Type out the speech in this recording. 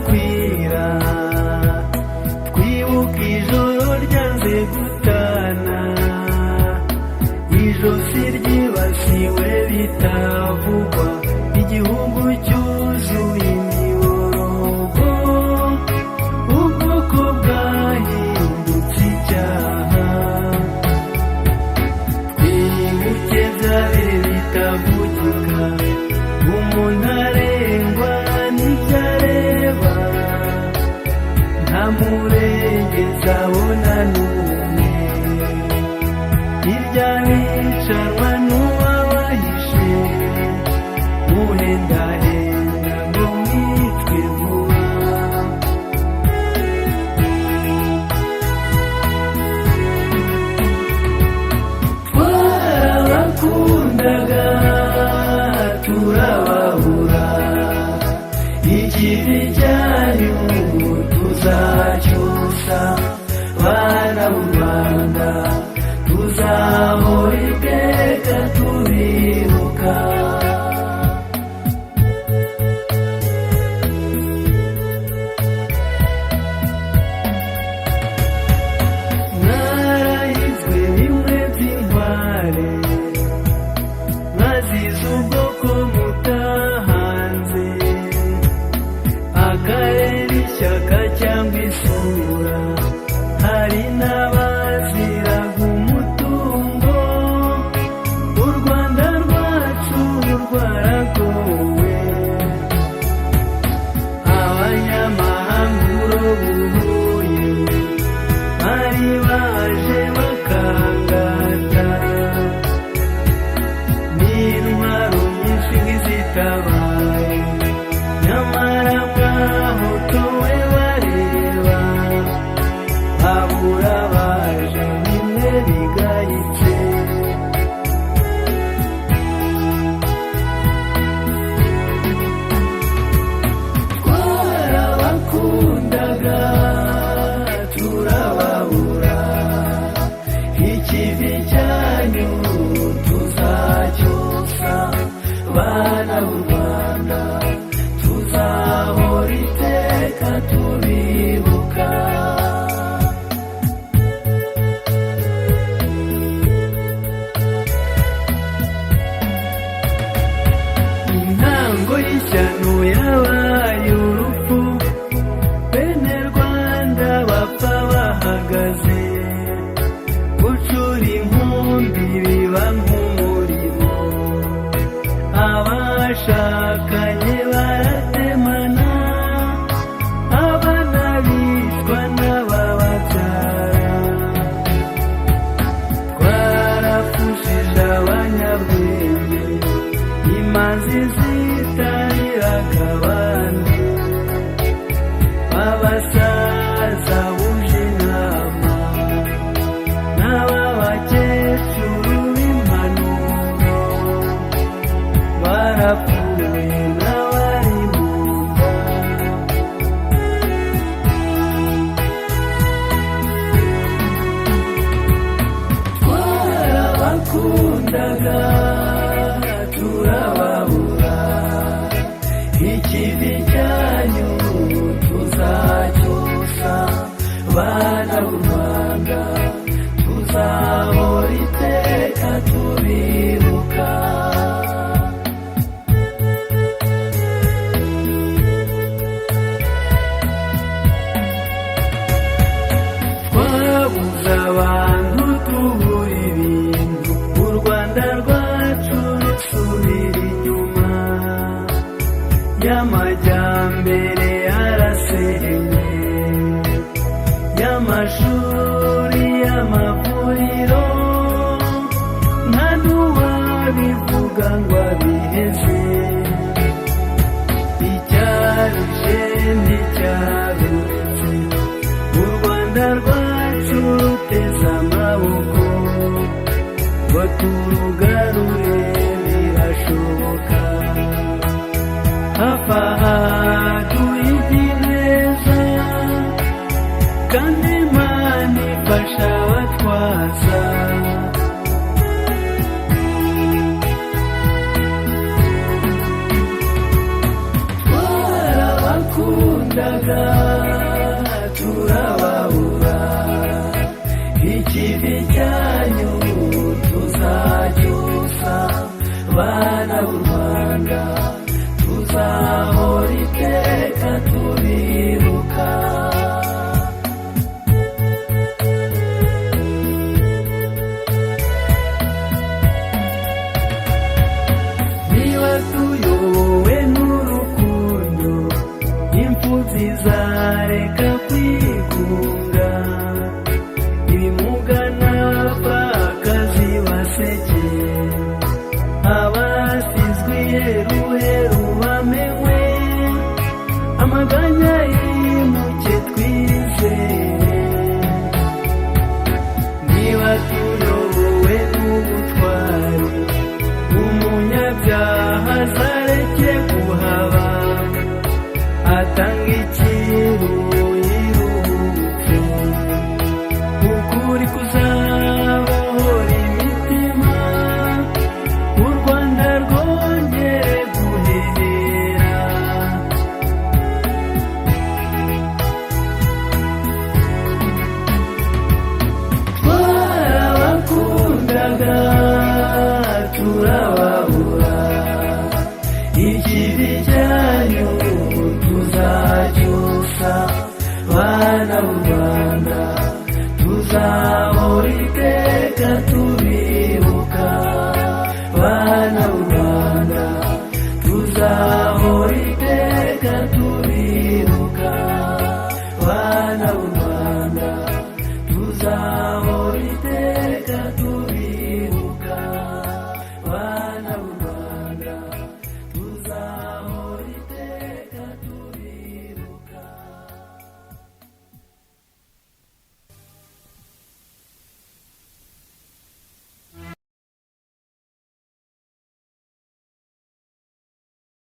kwira twibuka ijoro ryanze gutana, ijosi ryibasiwe bitavugwa, igihugu cyuzuye imiborogo, ubwoko bwahindutse icyaha. Twibuke byabere bitavugika, umuntu arengwa n'ibyo areba, nta murengezi abona n'umwe, hirya bicanwa n'uwabahishe, muhendahenda ngo mwitwe vuba. Twarabakundaga turababura, ikibi cyanyu tuzacyusa, bana b'u Rwanda tuzahora iteka tubibuka. Mwarahizwe bimwe by'intware, mwazize ubwoko mutahanze, akarere ishyaka cyangwa isura, hari n'abaziraga umutungo. U Rwanda rwacu rwaragowe, abanyamahanga urobuhuye bari baje bakangata, n'intwaro nyinshi nk'izitabaye, nyamara mwahotowe bareba, babura baje bimwe bigayitse. Twarabakundaga turababura, ikivi cyanyu tuzacyusa, bana b'u Rwanda tuzahora iteka tubibuka. Intango y'ishyano yabaye urupfu, bene Rwanda bapfa bahagaze, gucura inkumbi biba nk'umurimo, abashakanye baratemana, abana bicwa n'abababyara. Twarapfushije abanyabwenge, imanzi zitariraga abandi, b'abasaza buje inama, n'ab'abakecuru b'impanuro, barapfuye n'abari mu nda. Twarabakundaga turababura, ikivi cyanyu tuzacyusa, bana b'u Rwanda tuzahora iteka tubibuka. Twabuze abantu tubura ibintu, u Rwanda rwacu rusubira inyuma, y'amajyambere yarasenye, y'amashuri y'amavuriro, nta n'uwabivuga ngo abiheze, icyaruje nticyaruretse, u Rwanda rwacu ruteze amaboko, ngo turugarure birashoboka. Hafi aha duhige neza, kandi Imana ifasha abatwaza. Twarabakundaga abana b'u Rwanda tuzahora iteka tubibuka. Niba tuyobowe n'urukundo, imfubyi zareka kwigunga, ibimuga n'abapfakazi baseke, abasizwe iheruheru bamenwe, amaganya yimuke twizere. Niba tuyobowe n'ubutwari,